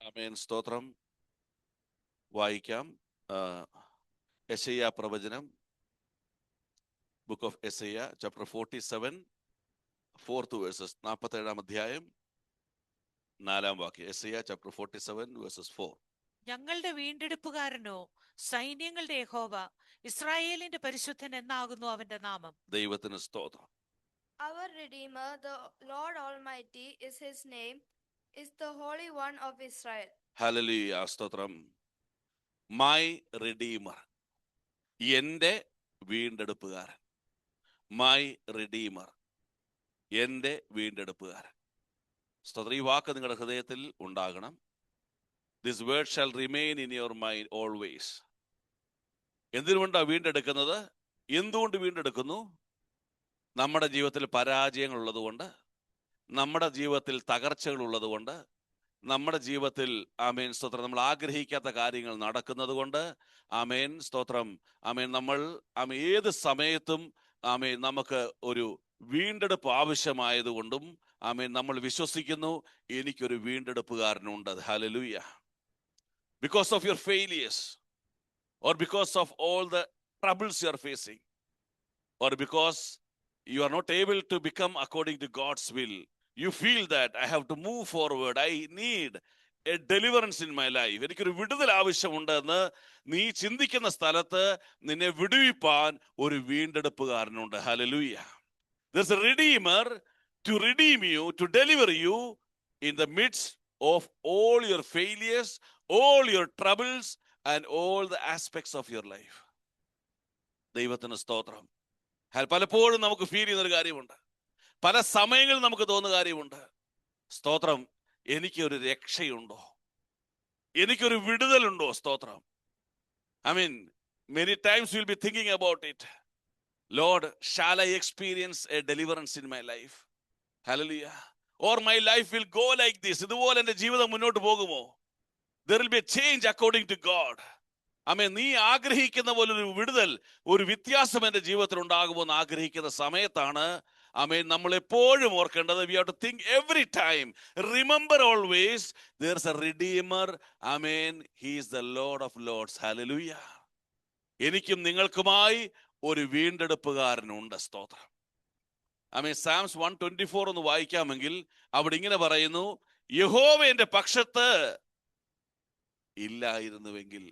ആമേൻ. സ്തോത്രം. വായിക്കാം. യെശയ്യാ പ്രവചനം, ബുക്ക് ഓഫ് യെശയ്യാ, ചാപ്റ്റർ 47, 4th വേഴ്സസ്. 47-ാം അധ്യായം 4-ാം വാക്യം. യെശയ്യാ ചാപ്റ്റർ 47 വേഴ്സസ് 4. ഞങ്ങളുടെ വീണ്ടെടുപ്പുകാരനോ, സൈന്യങ്ങളുടെ യഹോവ, ഇസ്രായേലിന്റെ പരിശുദ്ധൻ എന്നാകുന്നു അവന്റെ നാമം. ദൈവത്തിന് സ്തോത്രം. Our Redeemer, the Lord Almighty, is his name, is the Holy One of Israel. Hallelujah. സ്തോത്രം. മൈ റിഡീമർ, എൻ്റെ വീണ്ടെടുപ്പുകാരൻ. മൈ റിഡീമർ, എൻ്റെ വീണ്ടെടുപ്പുകാരൻ. സ്തോത്രം. ഈ വാക്ക് നിങ്ങളുടെ ഹൃദയത്തിൽ ഉണ്ടാകണം. This word shall remain in your mind always. എന്തിനുകൊണ്ടാണ് വീണ്ടെടുക്കുന്നത്? എന്തുകൊണ്ട് വീണ്ടെടുക്കുന്നു? നമ്മുടെ ജീവിതത്തിൽ പരാജയങ്ങൾ ഉള്ളതുകൊണ്ട്, നമ്മുടെ ജീവിതത്തിൽ തകർച്ചകൾ ഉള്ളതുകൊണ്ട്, നമ്മുടെ ജീവിതത്തിൽ ആമേൻ സ്തോത്രം നമ്മൾ ആഗ്രഹിക്കാത്ത കാര്യങ്ങൾ നടക്കുന്നത് കൊണ്ട്, ആമേൻ സ്തോത്രം, ആമേൻ നമ്മൾ ഏത് സമയത്തും ആമേൻ നമുക്ക് ഒരു വീണ്ടെടുപ്പ് ആവശ്യമായതുകൊണ്ടും ആമേൻ നമ്മൾ വിശ്വസിക്കുന്നു, എനിക്കൊരു വീണ്ടെടുപ്പുകാരനുണ്ട്. Hallelujah. Because of your failures, or because of all the troubles you are facing, or because you are not able to become according to God's will, you feel that I have to move forward, I need a deliverance in my life, എനിക്കൊരു വിടുതൽ ആവശ്യമുണ്ട് എന്ന് നീ ചിന്തിക്കുന്ന സ്ഥലത്ത് നിന്നെ വിടുവിപ്പാൻ ഒരു വീണ്ടെടുപ്പുകാരനുണ്ട്. Hallelujah. There's a redeemer to redeem you, to deliver you in the midst of all your failures, all your troubles and all the aspects of your life. ദൈവത്തിന് സ്തോത്രം. പലപ്പോഴും നമുക്ക് ഫീൽ ചെയ്യുന്ന ഒരു കാര്യമുണ്ട്, പല സമയങ്ങളിൽ നമുക്ക് തോന്നുന്ന കാര്യമുണ്ട്. സ്തോത്രം. എനിക്കൊരു രക്ഷയുണ്ടോ? എനിക്കൊരു വിടുതലുണ്ടോ? സ്തോത്രം. I mean, many times we'll be thinking about it. Lord, shall I experience a deliverance in my life? Hallelujah. Or my life will go like this. ഇതുപോലെ എൻ്റെ ജീവിതം മുന്നോട്ട് പോകുമോ? There will be a change according to God. ആമേൻ. നീ ആഗ്രഹിക്കുന്ന പോലെ ഒരു വിടുതൽ, ഒരു വ്യത്യാസം എൻ്റെ ജീവിതത്തിൽ ഉണ്ടാകുമോ എന്ന് ആഗ്രഹിക്കുന്ന സമയത്താണ് ആമേൻ നമ്മൾ എപ്പോഴും ഓർക്കേണ്ടത്, we have to think every time, remember always, there's a redeemer. Amen. He is the Lord of Lords. Hallelujah. എനിക്കും നിങ്ങൾക്കുമായി ഒരു വീണ്ടെടുപ്പുകാരനുണ്ട്. സ്തോത്രം. ആമേൻ. Psalms 124 ഒന്ന് വായിക്കാമെങ്കിൽ അവിടെ ഇങ്ങനെ പറയുന്നു, യഹോവ എൻ്റെ പക്ഷത്ത് ഇല്ലായിരുന്നുവെങ്കിൽ.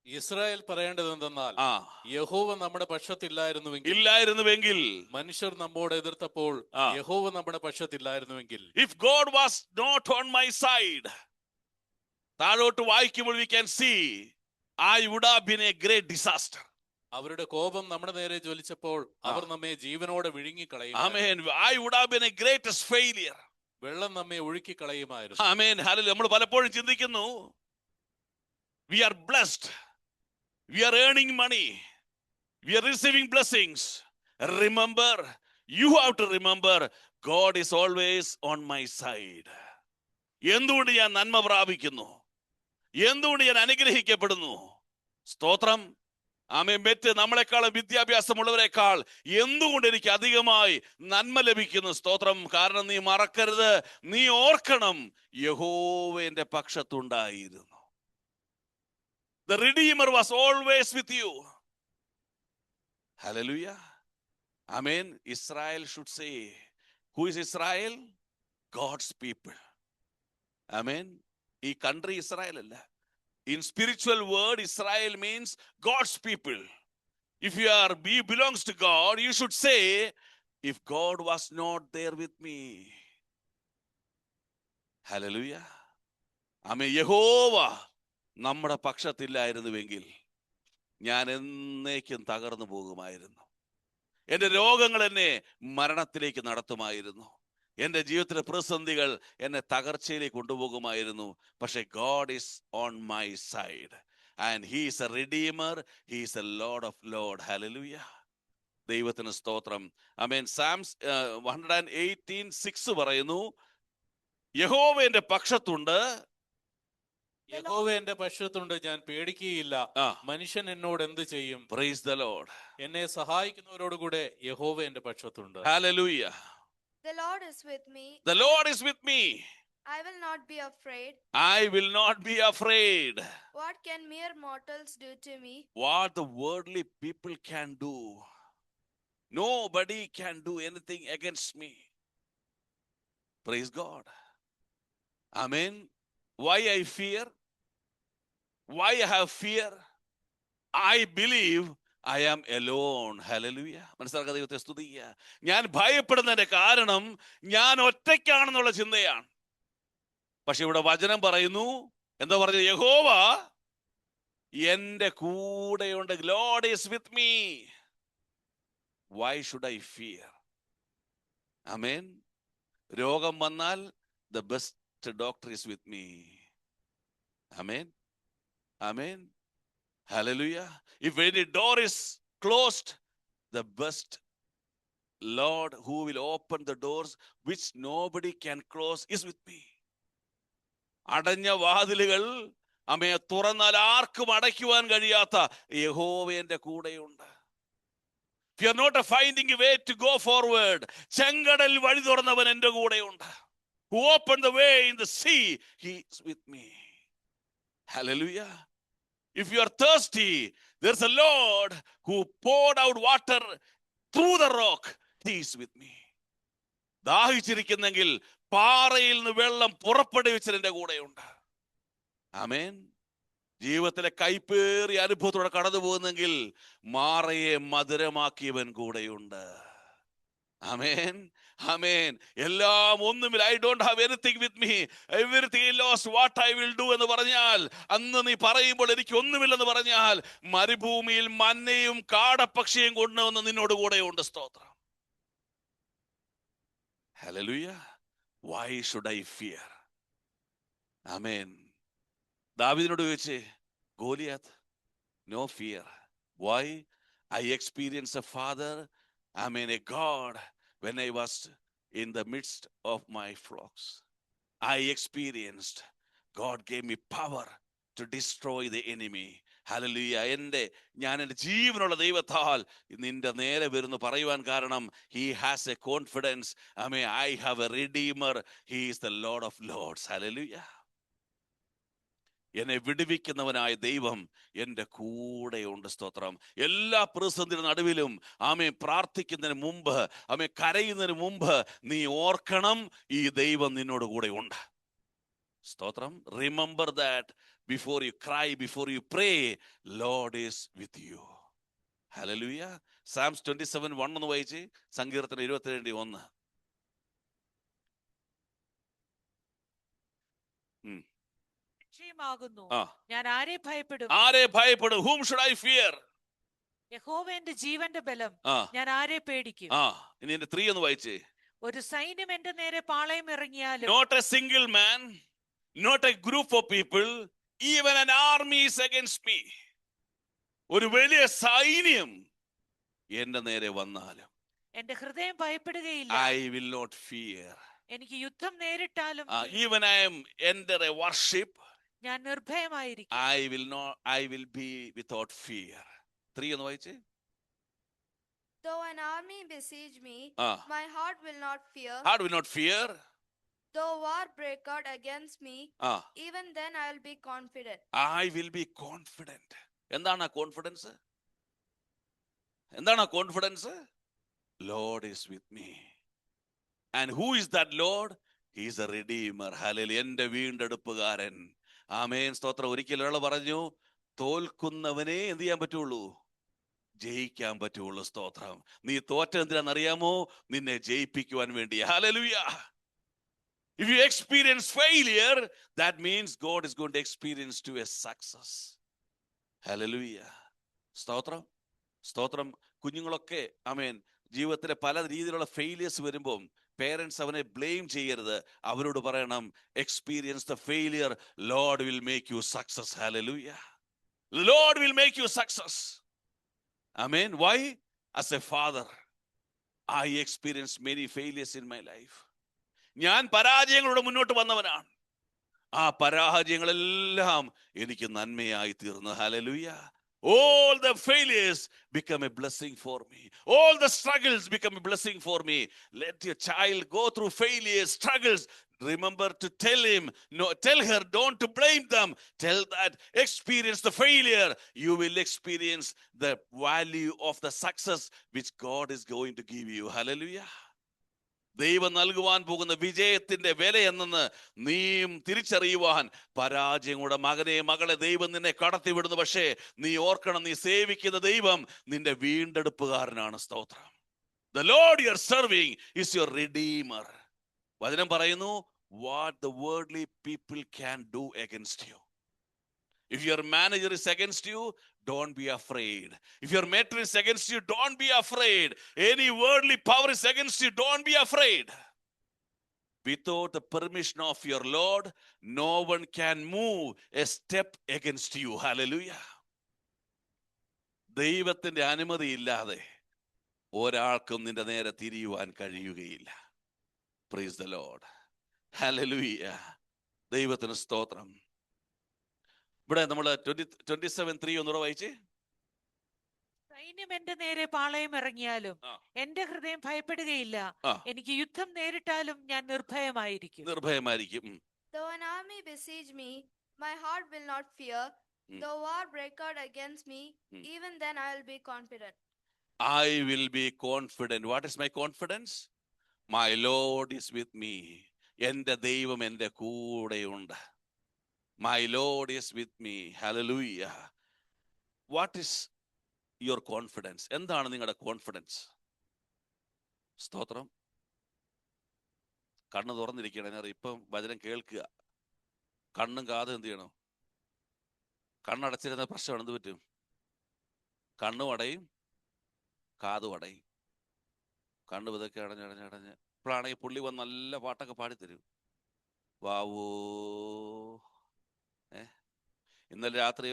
ഇസ്രായേൽ പറയേണ്ടത് എന്തെന്നാൽ, യഹോവ നമ്മുടെ പക്ഷത്തില്ലായിരുന്നുവെങ്കിൽ, മനുഷ്യർ നമ്മോട് എതിർത്തപ്പോൾ യഹോവ നമ്മുടെ പക്ഷത്തില്ലായിരുന്നുവെങ്കിൽ. If God was not on my side, താഴോട്ട് വായിക്കുമ്പോൾ we can see I would have been a great disaster. അവരുടെ കോപം നമ്മുടെ നേരെ ജ്വലിച്ചപ്പോൾ അവർ നമ്മെ ജീവനോടെ വിഴുങ്ങിക്കളയും. Amen. I would have been a greatest failure. വെള്ളം നമ്മെ ഒഴുക്കിക്കളയുമായിരുന്നു. Amen. Hallelujah. നമ്മൾ പലപ്പോഴും ചിന്തിക്കുന്നു, we are blessed, we are earning money, we are receiving blessings. Remember, you have to remember, God is always on my side. എന്തുകൊണ്ട് ഞാൻ നന്മ പ്രാപിക്കുന്നു? എന്തുകൊണ്ട് ഞാൻ അനുഗ്രഹിക്കപ്പെടുന്നു? സ്തോത്രം. ആമേൻ. മറ്റ് നമ്മളെക്കാളും വിദ്യാഭ്യാസമുള്ളവരെക്കാൾ എന്തുകൊണ്ട് എനിക്ക് അധികമായി നന്മ ലഭിക്കുന്നു? സ്തോത്രം. കാരണം നീ മറക്കരുത്, നീ ഓർക്കണം, യഹോവ എൻ്റെ പക്ഷത്തുണ്ടായിരുന്നു. The Redeemer was always with you. Hallelujah. Amen. Israel should say, who is Israel? God's people. Amen. ഈ കൺട്രി ഇസ്രായേൽ അല്ല. In spiritual word, Israel means God's people. If you belongs to God, you should say, if God was not there with me. Hallelujah. ആമേൻ. യഹോവ നമ്മുടെ പക്ഷത്തില്ലായിരുന്നുവെങ്കിൽ ഞാൻ എന്നേക്കും തകർന്നു പോകുമായിരുന്നു. എൻ്റെ രോഗങ്ങൾ എന്നെ മരണത്തിലേക്ക് നടത്തുമായിരുന്നു. എൻ്റെ ജീവിതത്തിലെ പ്രതിസന്ധികൾ എന്നെ തകർച്ചയിലേക്ക് കൊണ്ടുപോകുമായിരുന്നു. പക്ഷെ God is on my side and he is a redeemer, he is a Lord of Lord. Hallelujah. ദൈവത്തിന് സ്തോത്രം. ആമേൻ. Psalms 118:6 പറയുന്നു, യഹോവ എൻ്റെ പക്ഷത്തുണ്ട്, യഹോവ എന്റെ പക്ഷത്തുണ്ട്, ഞാൻ പേടിക്കുകയില്ല. മനുഷ്യൻ എന്നോട് എന്ത് ചെയ്യും? Praise the Lord. എന്നെ സഹായിക്കുന്നവരോടുകൂടെ യഹോവ എന്റെ പക്ഷത്തുണ്ട്. Hallelujah. The Lord is with me. The Lord is with me. I will not be afraid. I will not be afraid. What can mere mortals do to me? What the worldly people can do, nobody can do anything against me. Praise God. Amen. Why I fear? Why I have fear? I believe I am alone. Hallelujah. മനസ്സിലാക്കുക, ദൈവത്തെ സ്തുതിക്കുക. ഞാൻ ഭയപ്പെടുന്നതിന്റെ കാരണം ഞാൻ ഒറ്റയ്ക്കാണെന്നുള്ള ചിന്തയാണ്. പക്ഷെ ഇവിടെ വചനം പറയുന്നു, എന്താ പറഞ്ഞത്? യഹോവ എന്റെ കൂടെയുണ്ട്. Lord is with me. Why should I fear? Amen. രോഗം വന്നാൽ the best doctor is with me. Amen. Amen. Hallelujah. If any door is closed, the best Lord who will open the doors which nobody can close is with me. അടഞ്ഞ വാതിലുകൾ അമ്മയെ തുറന്നാൽ ആർക്കും അടയ്ക്കുവാൻ കഴിയാത്ത യഹോവ എന്റെ കൂടെയുണ്ട്. If you are not finding a way to go forward, ചെങ്കടൽ വഴി തുറന്നവൻ എന്റെ കൂടെയുണ്ട്. Who opened the way in the sea, he is with me. Hallelujah. If you are thirsty, there's a Lord who poured out water through the rock. He is with me. ദാഹിച്ചിരിക്കുന്നെങ്കിൽ പാറയിൽ നിന്ന് വെള്ളം പുറപ്പെടുവിച്ചത് എന്റെ കൂടെയുണ്ട്. ആമേൻ. ജീവിതത്തിലെ കൈപ്പേറിയ അനുഭവത്തോടെ കടന്നു പോകുന്നെങ്കിൽ മാറയെ മധുരമാക്കിയവൻ കൂടെയുണ്ട്. ആമേൻ. ആമേൻ. എല്ലാം ഒന്നുമില്ല. I don't have anything with me. Everything I lost. What I will do എന്ന് പറഞ്ഞാൽ, അന്ന് നീ പറയുമ്പോൾ എനിക്ക് ഒന്നുമില്ലെന്ന് പറഞ്ഞാൽ, മരുഭൂമിയിൽ മന്നയും കാടപ്പക്ഷിയും കൊണ്ടുവന്ന് നിന്നോട് കൂടെയുണ്ട്. സ്തോത്രം. Hallelujah. Why should I fear? ആമേൻ. ദാവീദിനോട് ചോദിച്ചേ, Goliath, no fear. Why? I experienced a father, amen, a God, when I was in the midst of my flocks. I experienced, God gave me power to destroy the enemy. Hallelujah. ഞാൻ എൻ്റെ ജീവനുള്ള ദൈവത്താൽ നിന്റെ നേരെ വരുന്നു പറയുവാൻ കാരണം, he has a confidence. Amen. I have a redeemer. He is the Lord of Lords. Hallelujah. എന്നെ വിടുവിക്കുന്നവനായ ദൈവം എൻ്റെ കൂടെയുണ്ട്. സ്തോത്രം. എല്ലാ പ്രതിസന്ധിയുടെ നടുവിലും ആമേ പ്രാർത്ഥിക്കുന്നതിന് മുമ്പ്, ആമേ കരയുന്നതിന് മുമ്പ് നീ ഓർക്കണം, ഈ ദൈവം നിന്നോട് കൂടെ ഉണ്ട്. സ്തോത്രം. Remember that before you cry, before you pray, Lord is with you. Hallelujah. Psalms 27:1 ഒന്ന് വായിച്ച്. സങ്കീർത്തനം 22:1. ഞാൻ ആരെ ഭയപ്പെടും? ആരെ ഭയപ്പെടും? Whom should I fear? യഹോവ എന്റെ ജീവന്റെ ബലം, ഞാൻ ആരെ പേടിക്കും? ഇനി എന്റെ 3 ഒന്ന് വായിച്ചേ. ഒരു സൈന്യം എന്റെ നേരെ പാളയം ഇറങ്ങിയാലും, not a single man, not a group of people, even an army is against me. ഒരു വലിയ സൈന്യം എന്റെ നേരെ വന്നാലും എന്റെ ഹൃദയം ഭയപ്പെടുകയില്ല. I will not fear. എനിക്ക് യുദ്ധം നേരിട്ടാലും, even I am under a worship, ഞാൻ നിർഭയമായിരിക്കും. I will be without fear. 3 ഒന്ന് വായിച്ചേ. Though an army besiege me, my heart will not fear. Heart will not fear. Though war break out against me, even then I will be confident. I will be confident. എന്താണ് ആ confidence? എന്താണ് ആ confidence? Lord is with me. And who is that Lord? He is a redeemer. Hallelujah. എൻ്റെ വീണ്ടെടുപ്പുകാരൻ. ആമേൻ. സ്തോത്രം. ഒരിക്കൽ ഒരാൾ പറഞ്ഞു, തോൽക്കുന്നവനെ എന്ത് ചെയ്യാൻ പറ്റുള്ളൂ? ജയിക്കാൻ പറ്റുള്ളൂ. സ്തോത്രം. നീ തോറ്റ എന്തിനാണെന്നറിയാമോ? നിന്നെ ജയിപ്പിക്കുവാൻ വേണ്ടി. Hallelujah. If you experience failure, that means God is going to experience to a success. Hallelujah. സ്തോത്രം. സ്തോത്രം. കുഞ്ഞുങ്ങളൊക്കെ ആമേൻ ജീവിതത്തിലെ പല രീതിയിലുള്ള ഫെയിലിയേഴ്സ് വരുമ്പോൾ പേരൻസ് അവനെ ബ്ലെയിം ചെയ്യരുത്. അവരോട് പറയണം, experience the failure, Lord will make you success. Hallelujah. Lord will make you success. Amen. Why? As a father, I experienced many failures in my life. ഞാൻ പരാജയങ്ങളോട് മുന്നോട്ട് വന്നവനാണ്. ആ പരാജയങ്ങളെല്ലാം എനിക്ക് നന്മയായി തീർന്നു. Hallelujah. All the failures become a blessing for me. All the struggles become a blessing for me. Let your child go through failures, struggles. remember to tell him, no, tell her, don't to blame them. Tell that, experience the failure. You will experience the value of the success which God is going to give you. Hallelujah. ദൈവം നൽകുവാൻ പോകുന്ന വിജയത്തിന്റെ വില എന്നെന്ന് നീയും തിരിച്ചറിയുവാൻ പരാജയങ്ങളുടെ മകനെ മകളെ ദൈവം നിന്നെ കടത്തിവിടുന്നു. പക്ഷേ നീ ഓർക്കണം, നീ സേവിക്കുന്ന ദൈവം നിന്റെ വീണ്ടെടുപ്പുകാരനാണ്. സ്തോത്രം. The Lord you are serving is your redeemer. വചനം പറയുന്നു, what the worldly people can do against you. If your manager is against you, don't be afraid. If your mentor is against you, don't be afraid. Any worldly power is against you, don't be afraid. Without the permission of your Lord, no one can move a step against you. Hallelujah. ദൈവത്തിന്റെ അനുമതി ഇല്ലാതെ ഒരാൾക്കും നിന്റെ നേരെ തിരിയുവാൻ കഴിയുകയില്ല. Praise the Lord. Hallelujah. ദൈവത്തിന് സ്തോത്രം. ഇവിടെ നമ്മൾ 27:3 ഒന്നുകൂടെ വായിച്ചേ. സൈന്യം എന്റെ നേരെ പാളയം ഇറങ്ങിയാലും എന്റെ ഹൃദയം ഭയപ്പെടുകയില്ല. എനിക്ക് യുദ്ധം നേരിട്ടാലും ഞാൻ നിർഭയമായിരിക്കും. Though an army besiege me, my heart will not fear. Though war break out against me, even then I will be confident. I will be confident. What is my confidence? My Lord is with me. എന്റെ ദൈവം എന്റെ കൂടെയുണ്ട്. My Lord is with me. Hallelujah. What is your confidence? എന്താണ് നിങ്ങളുടെ confidence? സ്തോത്രം. കണ്ണ് തുറന്നിരിക്കണം. ഇപ്പം വചനം കേൾക്കുക. കണ്ണും കാതും എന്ത് ചെയ്യണം? കണ്ണടച്ചിരുന്ന പ്രശ്നം എന്ത് പറ്റും? കണ്ണും അടയും, കാതും അടയും. കണ്ണു ഇതൊക്കെ അടഞ്ഞ് ഇപ്പോഴാണെങ്കിൽ പുള്ളി വന്ന് നല്ല പാട്ടൊക്കെ പാടിത്തരും. വാവോ. ഇന്നലെ രാത്രി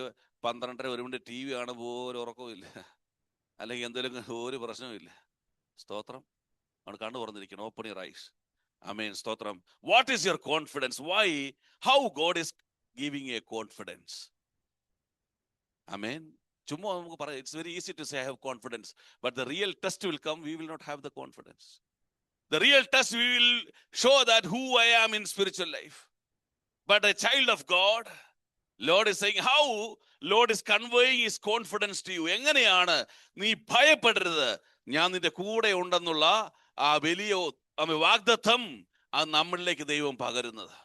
12:30 1 ടി വി കാണും പോലും ഉറക്കമില്ല, അല്ലെങ്കിൽ എന്തെങ്കിലും ഒരു പ്രശ്നവുമില്ല. സ്തോത്രം. അവന് കണ്ണു തുറന്നിരിക്കണം. Open your eyes. ആമേൻ. സ്തോത്രം. What is your confidence? Why, how God is giving a confidence? Amen. ചുമ്മാ നമുക്ക് പറയാം, it's very easy to say I have confidence, but the real test will come. We will not have the confidence. The real test, we will show that who I am in spiritual life. But a child of God, Lord is saying, how Lord is conveying his confidence to you. എങ്ങനെയാണ് നീ ഭയപ്പെടരുത്, ഞാൻ നിന്റെ കൂടെ ഉണ്ടെന്നുള്ള ആ വലിയ വാഗ്ദത്തം അത് നമ്മളിലേക്ക് ദൈവം പകരുന്നത്.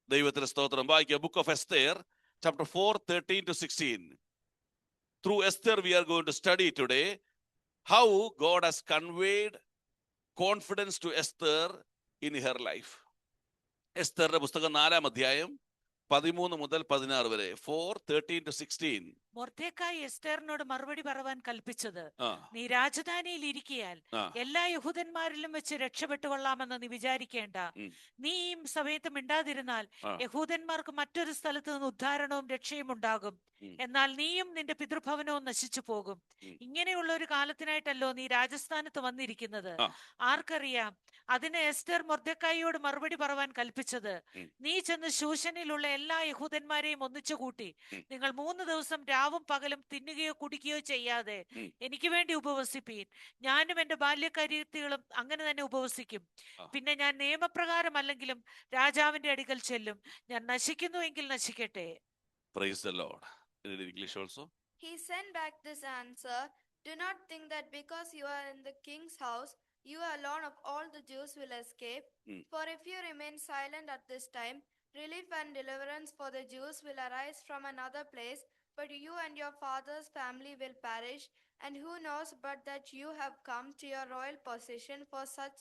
ദൈവത്തിന്റെ സ്തോത്രം. വായിക്കുക. Book of Esther, chapter 4:13-16. Through Esther we are going to study today how God has conveyed confidence to Esther in her life. എസ്തറിന്റെ പുസ്തകം 4-ാം അധ്യായം 13 മുതൽ 16 വരെ. 4:13-16. മൊർദെഖായി എസ്തേറിനോട് മറുപടി പറവാൻ കൽപ്പിച്ചത്, നീ രാജധാനിയിൽ ഇരിക്കയാൽ എല്ലാ യഹൂദന്മാരിലും വെച്ച് രക്ഷപ്പെട്ടു കൊള്ളാമെന്ന് നീ വിചാരിക്കേണ്ട. നീ ഈ സമയത്ത് മിണ്ടാതിരുന്നാൽ യഹൂദന്മാർക്ക് മറ്റൊരു സ്ഥലത്ത് നിന്ന് ഉദ്ധാരണവും രക്ഷയും ഉണ്ടാകും. എന്നാൽ നീയും നിന്റെ പിതൃഭവനവും നശിച്ചു പോകും. ഇങ്ങനെയുള്ള ഒരു കാലത്തിനായിട്ടല്ലോ നീ രാജസ്ഥാനത്ത് വന്നിരിക്കുന്നത്. ആർക്കറിയാം? അതിന് എസ്തർ മൊർദെഖായിയോട് മറുപടി പറവാൻ കൽപ്പിച്ചത്, നീ ചെന്ന് ശൂശനിലുള്ള എല്ലാ യഹൂദന്മാരെയും ഒന്നിച്ചു കൂട്ടി നിങ്ങൾ 3 ദിവസം രാവും പകലും തിന്നുകയോ കുടിക്കുകയോ ചെയ്യാതെ എനിക്ക് വേണ്ടി ഉപവസിപ്പീൻ. ഞാനും എന്റെ ബാല്യക്കാരികളും അങ്ങനെ തന്നെ ഉപവസിക്കും. പിന്നെ ഞാൻ നിയമപ്രകാരം അല്ലെങ്കിലും രാജാവിന്റെ അടുക്കൽ ചെല്ലും. ഞാൻ നശിക്കുന്നുവെങ്കിൽ നശിക്കട്ടെ. Praise the Lord. In English also. He sent back this answer, do not think that because you are in the king's house, you alone of all the Jews will escape. For if you remain silent at this time, relief and deliverance for the Jews will arise from another place, but you and your father's family will perish. And who knows but that you have come to your royal position for such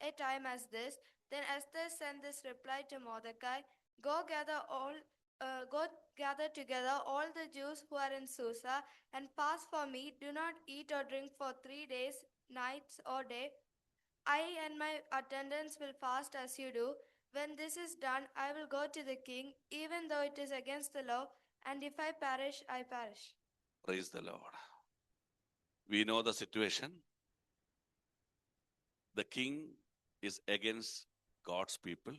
a time as this? Then Esther sent this reply to Mordecai, Go gather together all the Jews who are in Susa and fast for me. Do not eat or drink for 3 days, nights or day. I and my attendants will fast as you do. When this is done, I will go to the king, even though it is against the law, and if I perish, I perish. Praise the Lord. We know the situation. The king is against God's people.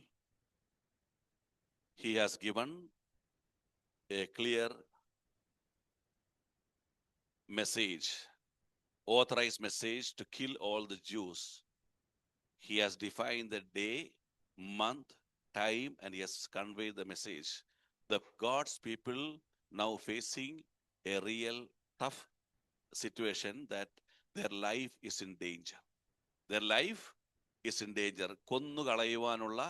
He has given a clear message, authorized message to kill all the Jews. He has defined the day month, time, and yes, convey the message. The God's people now facing a real tough situation that their life is in danger. Their life is in danger. കൊന്നു കളയുവാനുള്ള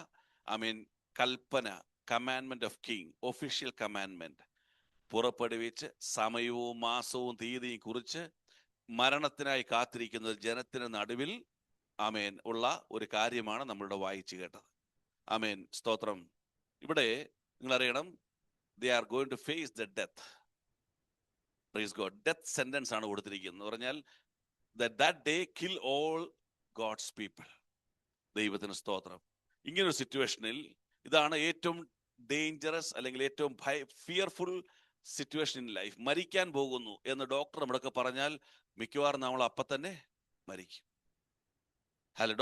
കൽപ്പന, commandment of king, official commandment പുറപ്പെടുവിച്ച് സമയവും മാസവും തീയതിയും കുറിച്ച് മരണത്തിനായി കാത്തിരിക്കുന്ന ജനത്തിന് നടുവിൽ ഉള്ള ഒരു കാര്യമാണ് നമ്മളിവിടെ വായിച്ചു കേട്ടത്. സ്തോത്രം. ഇവിടെ നിങ്ങൾ അറിയണം, they are going to face the death. Praise God. Death sentence ആണ് കൊടുത്തിരിക്കുന്നത്. എന്ന് പറഞ്ഞാൽ that day kill all God's people. ദൈവത്തിന് സ്തോത്രം. ഇങ്ങനൊരു സിറ്റുവേഷനിൽ ഇതാണ് ഏറ്റവും ഡേഞ്ചറസ് അല്ലെങ്കിൽ ഏറ്റവും ഫിയർഫുൾ സിറ്റുവേഷൻ ഇൻ ലൈഫ്. മരിക്കാൻ പോകുന്നു എന്ന് ഡോക്ടർ നമ്മളൊക്കെ പറഞ്ഞാൽ മിക്കവാറും നമ്മൾ അപ്പം തന്നെ മരിക്കും.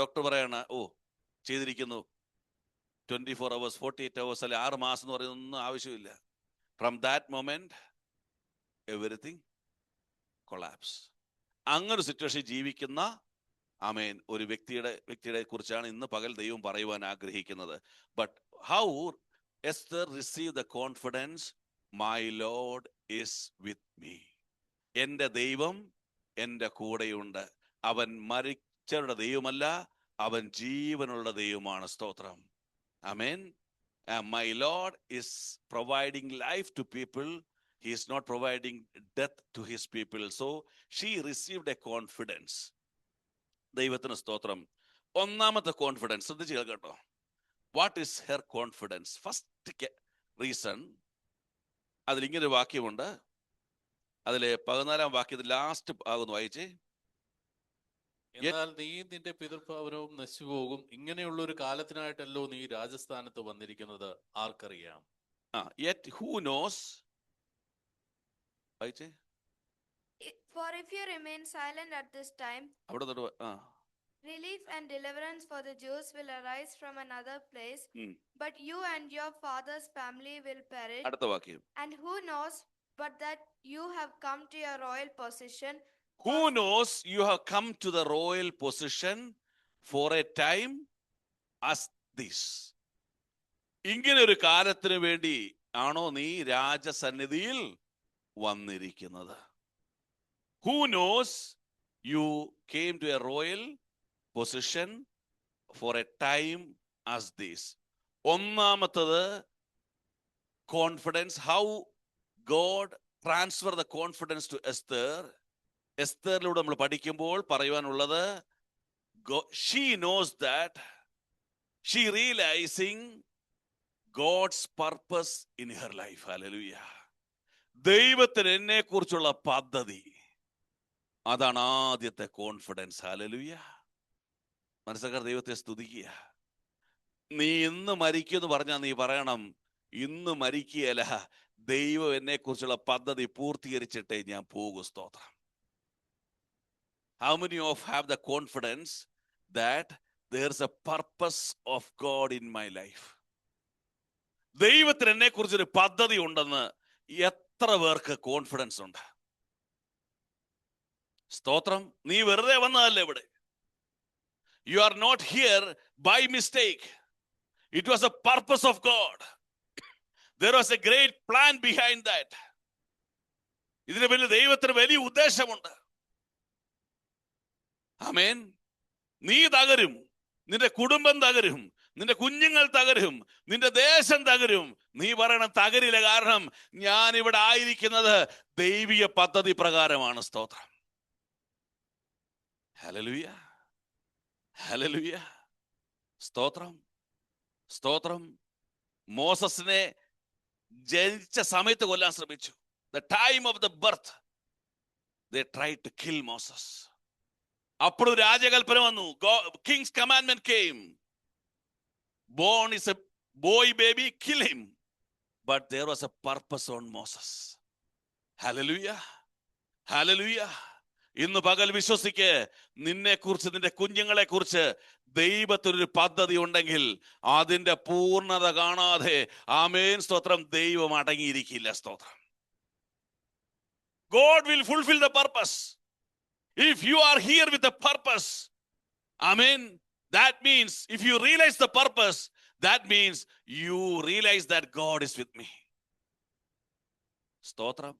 ഡോക്ടർ പറയാണ്, ചെയ്തിരിക്കുന്നു 24 hours, 48 hours, അല്ലെ 6 മാസം എന്ന് പറയുന്നൊന്നും ആവശ്യമില്ല. From that moment everything collapse. അങ്ങനെ സിറ്റുവേഷൻ ജീവിക്കുന്ന ഒരു വ്യക്തിയുടെ കുറിച്ചാണ് ഇന്ന് പകൽ ദൈവം പറയുവാൻ ആഗ്രഹിക്കുന്നത്. But how Esther receive the confidence, my Lord is with me. എൻ്റെ ദൈവം എൻ്റെ കൂടെയുണ്ട്. അവൻ മരിച്ചവരുടെ ദൈവമല്ല, അവൻ ജീവനുള്ള ദൈവമാണ്. സ്തോത്രം. Amen. My Lord is providing life to people. He is not providing death to his people. So she received a confidence. ദൈവത്തിന് സ്തോത്രം. ഒന്നാമത്തെ കോൺഫിഡൻസ് ശ്രദ്ധിച്ച് കേൾക്കട്ടോ. What is her confidence? First reason, അതിലിങ്ങനൊരു വാക്യമുണ്ട്. അതിലെ 14-ാം വാക്യത്തിൽ ലാസ്റ്റ് ആകുന്നു, വായിച്ചേ. എന്നാൽ നീ നിന്റെ പിതൃഭവനവും നശിച്ചുപോകും. ഇങ്ങനെയുള്ള ഒരു കാലത്തിനായിട്ടല്ലോ നീ രാജസ്ഥാനത്ത് വന്നിരിക്കുന്നത്, ആർക്കറിയാം? Yet who knows? വായിച്ചേ. For if you remain silent at this time, relief and deliverance for the Jews will arise from another place, but you and your father's family will perish. അടുത്ത വാക്യം. And who knows but that you have come to your royal position? Who knows you have come to the royal position for a time as this? ഇങ്ങനെ ഒരു കാലത്തിന് വേണ്ടി ആണോ നീ രാജസന്നിധിയിൽ വന്നിരിക്കുന്നത്? Who knows you came to a royal position for a time as this? ഒന്നാമത്തത് confidence. How God transfer the confidence to Esther. എസ്തറിലൂടെ നമ്മൾ പഠിക്കുമ്പോൾ പറയുവാനുള്ളത്, she knows that she realizing God's purpose in her life. Hallelujah. ദൈവത്തിന് എന്നെ കുറിച്ചുള്ള പദ്ധതി, അതാണ് ആദ്യത്തെ confidence. Hallelujah. മനസ്സക്കാർ ദൈവത്തെ സ്തുതിക്കുക. നീ ഇന്ന് മരിക്കുമെന്ന് പറഞ്ഞാൽ നീ പറയണം, ഇന്ന് മരിക്കുകയല്ല, ദൈവം എന്നെ കുറിച്ചുള്ള പദ്ധതി പൂർത്തീകരിച്ചിട്ടേ ഞാൻ പോകൂ. സ്തോത്രം. How many of have the confidence that there's a purpose of God in my life? ദൈവത്തിന് എന്നെ കുറിച്ചൊരു പദ്ധതി ഉണ്ടെന്ന് എത്ര പേർക്ക് കോൺഫിഡൻസ് ഉണ്ട്? സ്തോത്രം. നീ വെറുതെ വന്നതല്ലേ ഇവിടെ. You are not here by mistake. It was a purpose of God. There was a great plan behind that. ഇതിന് പിന്നിൽ ദൈവത്തിന് വലിയ ഉദ്ദേശമുണ്ട്. ആമേൻ. നീ തകരും, നിന്റെ കുടുംബം തകരും, നിന്റെ കുഞ്ഞുങ്ങൾ തകരും, നിന്റെ ദേശം തകരും. നീ പറയണം തകരില്ല, കാരണം ഞാൻ ഇവിടെ ആയിരിക്കുന്നത് ദൈവിക പദ്ധതി പ്രകാരമാണ്. സ്തോത്രം. Hallelujah, hallelujah. സ്തോത്രം, സ്തോത്രം. മോസസിനെ ജനിച്ച സമയത്ത് കൊല്ലാൻ ശ്രമിച്ചു. The time of the birth they tried to kill Moses. അപ്പോൾ രാജകൽപ്പന വന്നു. King's commandment came. Born is a boy baby, kill him. But there was a purpose on Moses. Hallelujah, hallelujah. ഇന്ന് പകൽ വിശ്വസിക്ക്, നിന്നെ കുറിച്ച്, നിന്റെ കുഞ്ഞുങ്ങളെ കുറിച്ച് ദൈവത്തിനൊരു പദ്ധതി ഉണ്ടെങ്കിൽ അതിന്റെ പൂർണ്ണത കാണാതെ, ആമേൻ, സ്തോത്രം, ദൈവം അടങ്ങിയിരിക്കില്ല. സ്തോത്രം. God will fulfill the purpose. If you are here with a purpose, amen, that means if you realize the purpose, That means you realize that God is with me. സ്തോത്രം.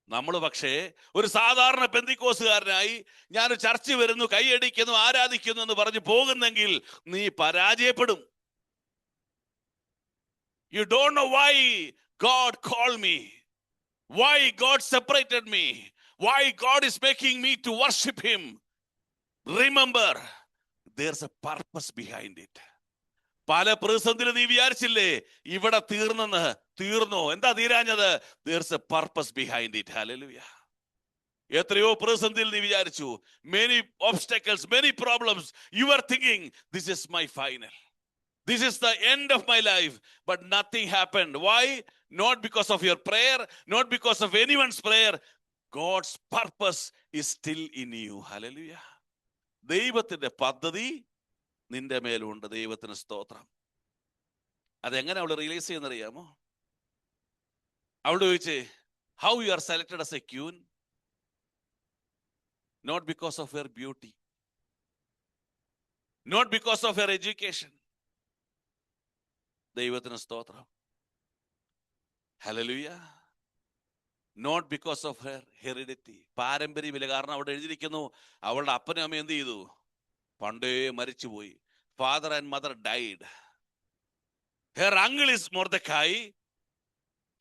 നമ്മൾ പക്ഷേ ഒരു സാധാരണ പെന്തിക്കോസുകാരനായി ഞാൻ ചർച്ച വരുന്നു, കൈയടിക്കുന്നു, ആരാധിക്കുന്നു എന്ന് പറഞ്ഞ് പോകുന്നെങ്കിൽ നീ പരാജയപ്പെടും. You don't know why God called me, why God separated me, why God is making me to worship Him. Remember, there's a purpose behind it. പല പ്രതിസന്ധിയിൽ നീ വിചാരിച്ചില്ലേ ഇവിടെ തീർന്നെന്ന്? തീർന്നോ? എന്താ തീരാഞ്ഞത്? There's a purpose behind it. Hallelujah. എത്രയോ പ്രതിസന്ധിയിൽ നീ വിചാരിച്ചു, many obstacles, many problems. You are thinking, this is my final, this is the end of my life, but nothing happened. Why? Not because of your prayer, not because of anyone's prayer. God's purpose is still in you. Hallelujah. ദൈവത്തിന്റെ പദ്ധതി നിന്റെ മേലുണ്ട്. ദൈവത്തിന് സ്തോത്രം. അതെങ്ങനെ അവൾ realise ചെയ്യുന്നറിയാമോ? അവൾ ചോദിച്ചേ, how you are selected as a queen? Not because of her beauty, not because of her education. ദൈവത്തിന് സ്തോത്രം. Hallelujah. Not because of her heredity. പാരമ്പര്യമില്ല. കാരണം അവിടെ എഴുതിയിരിക്കുന്നു, അവളുടെ അപ്പനും അമ്മയും എന്ത് ചെയ്തു? പണ്ടേ മരിച്ചുപോയി. Father and mother died. Her uncle is Mordecai.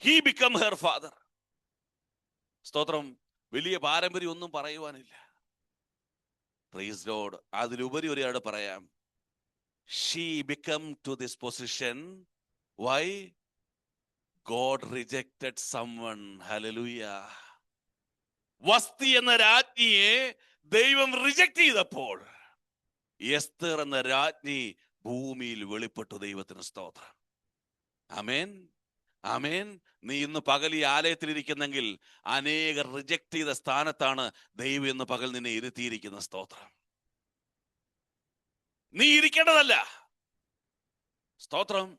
He became her father. സ്തോത്രം. വലിയ പാരമ്പര്യം ഒന്നും പറയുവാനില്ല. Praise God. അതിലുപരി ഒരാട് പറയാം, she became to this position. Why? God rejected someone. Hallelujah. വസ്തി എന്ന രാജ്ഞിയെ ദൈവം റിജക്ട് ചെയ്തപ്പോൾ എസ്തർ എന്ന രാജ്ഞി ഭൂമിയിൽ വെളിപ്പെട്ടു. ദൈവത്തിന് സ്തോത്രം. ആമേൻ, ആമേൻ. നീ ഇന്ന് പകൽ ഈ ആലയത്തിലിരിക്കുന്നെങ്കിൽ അനേകർ റിജക്ട് ചെയ്ത സ്ഥാനത്താണ് ദൈവം ഇന്ന് പകൽ നിന്നെ ഇരുത്തിയിരിക്കുന്ന. സ്തോത്രം. നീ ഇരിക്കേണ്ടതല്ല. സ്തോത്രം.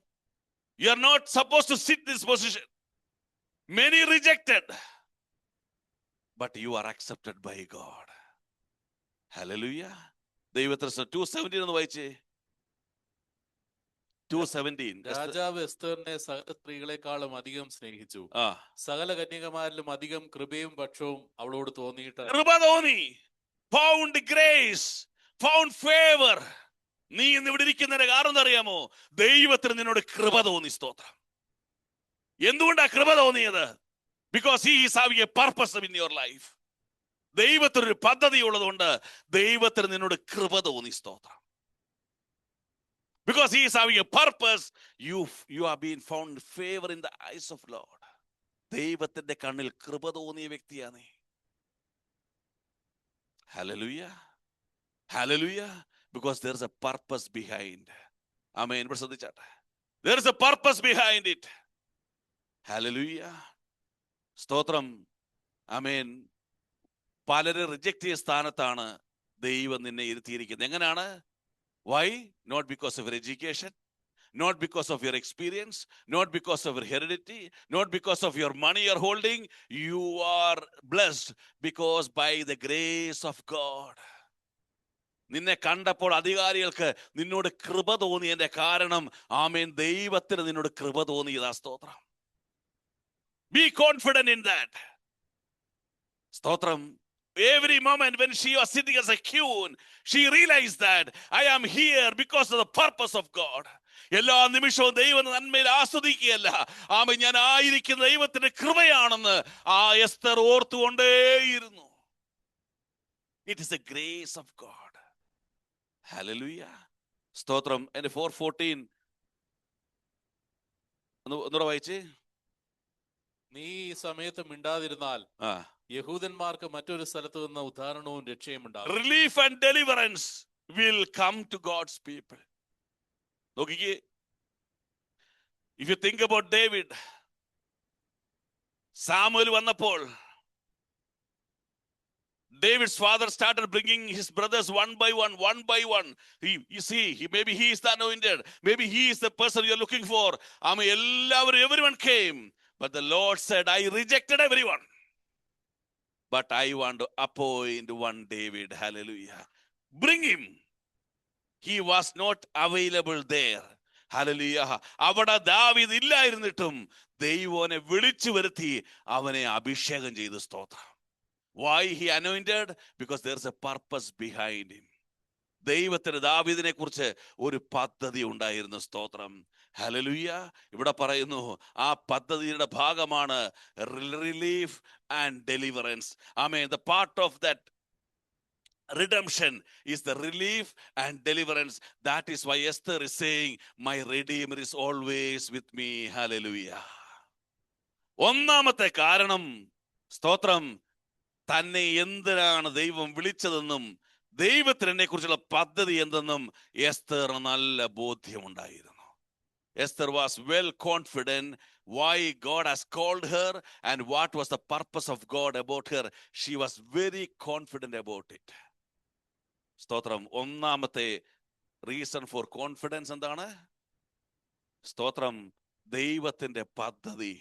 You are not supposed to sit this position. Many rejected, but you are accepted by God. Hallelujah. ദൈവത്തിന് 2:17 എന്ന് വായിച്ചേ. 2:17. രാജാവ് എസ്തറിനെ സകല സ്ത്രീകളെക്കാളും അധികം സ്നേഹിച്ചു. സകല കന്യകമാരിലും അധികം കൃപയും പക്ഷവും അവളോട് തോന്നിയിട്ട്. കൃപ തോന്നി. Found grace, found favor. നീ ഇന്ന് ഇവിടെ ഇരിക്കുന്നതിന്റെ കാരണം അറിയാമോ? ദൈവത്തിന് നിന്നോട് കൃപ തോന്നി. സ്തോത്രം. എന്തുകൊണ്ടാ കൃപ തോന്നിയത്? Because he is having a purpose in your life. ദൈവത്തിനൊരു പദ്ധതി ഉള്ളതുകൊണ്ട് ദൈവത്തിന് നിന്നോട് കൃപ തോന്നി. സ്തോത്രം. Because he is having a purpose, you are being found favor in the eyes of Lord. ദൈവത്തിന്റെ കണ്ണിൽ കൃപ തോന്നിയ വ്യക്തിയാണ്. Hallelujah. Hallelujah. Because there is a purpose behind. Amen. There is a purpose behind it. Hallelujah. സ്തോത്രം. ആമേൻ. പലരെ reject ചെയ്ത സ്ഥാനത്താണ് ദൈവം നിന്നെ ഇരുത്തിയിരിക്കുന്നത്. എങ്ങനെയാണ്? Why? Not because of your education, not because of your experience, not because of your heredity, not because of your money you're holding. You are blessed because by the grace of God. നിന്നെ കണ്ടപ്പോൾ അധികാരികൾക്ക് നിന്നോട് കൃപ തോന്നിയതിന്റെ കാരണം, ആമേൻ, ദൈവത്തിന് നിന്നോട് കൃപ തോന്നിയതാ. സ്തോത്രം. Be confident in that. സ്തോത്രം. Every moment when she was sitting as a queen, she realized that I am here because of the purpose of God. എല്ലാ നിമിഷവും ദൈവം നന്മയിൽ ആസ്വദിക്കുകയല്ല, ആമേൻ, ഞാൻ ആയിരിക്കുന്ന ദൈവത്തിന്റെ കൃപയാണെന്ന് ആ Esther ഓർത്തുകൊണ്ടേയിരുന്നു. It is the grace of God. Hallelujah. സ്തോത്രം. എന്റെ 4:14 ഒന്നുകൂടെ വായിച്ചേ. നീ ഈ സമയത്ത് മിണ്ടാതിരുന്നാൽ യഹൂദന്മാർക്ക് മറ്റൊരു സ്ഥലത്ത് നിന്ന് ഉദ്ധാരണവും രക്ഷയും ഉണ്ടാകും. Relief and deliverance will come to God's people. നോക്കിക്കേ. If you think about David, Samuel വന്നപ്പോൾ David's father started bringing his brothers one by one. You see, maybe he is the anointed, maybe he is the person you're looking for. Everyone came, but the Lord said, I rejected everyone, but I want to appoint one David. Hallelujah. Bring him. He was not available there. Hallelujah. അവിടെ ദാവീദ് ഇല്ലായിരുന്നിട്ടും ദൈവം അവനെ വിളിച്ചു വരുത്തി അവനെ അഭിഷേകം ചെയ്തു. സ്തോത്രം. Why he anointed? Because there's a purpose behind him. ദൈവത്തിന് ദാവീദിനെ കുറിച്ച് ഒരു പദ്ധതി ഉണ്ടായിരുന്നു. സ്തോത്രം. ഹല്ലേലൂയ. ഇവിടെ പറയുന്നു ആ പദ്ധതിയുടെ ഭാഗമാണ് relief and deliverance. Amen. The part of that redemption is the relief and deliverance. That is why Esther is saying, my Redeemer is always with me. Hallelujah. ഒന്നാമത്തെ കാരണം, സ്തോത്രം, തന്നെ എന്തിനാണ് ദൈവം വിളിച്ചതെന്നും ദൈവത്തിന് എന്നെ കുറിച്ചുള്ള പദ്ധതി എന്തെന്നും എസ്തർ നല്ല ബോധ്യമുണ്ടായിരുന്നു. Esther was well confident why God has called her and what was the purpose of God about her. She was very confident about it. സ്തോത്രം. ഒന്നാമത്തെ റീസൺ ഫോർ കോൺഫിഡൻസ് എന്താണ്? സ്തോത്രം, ദൈവത്തിന്റെ പദ്ധതി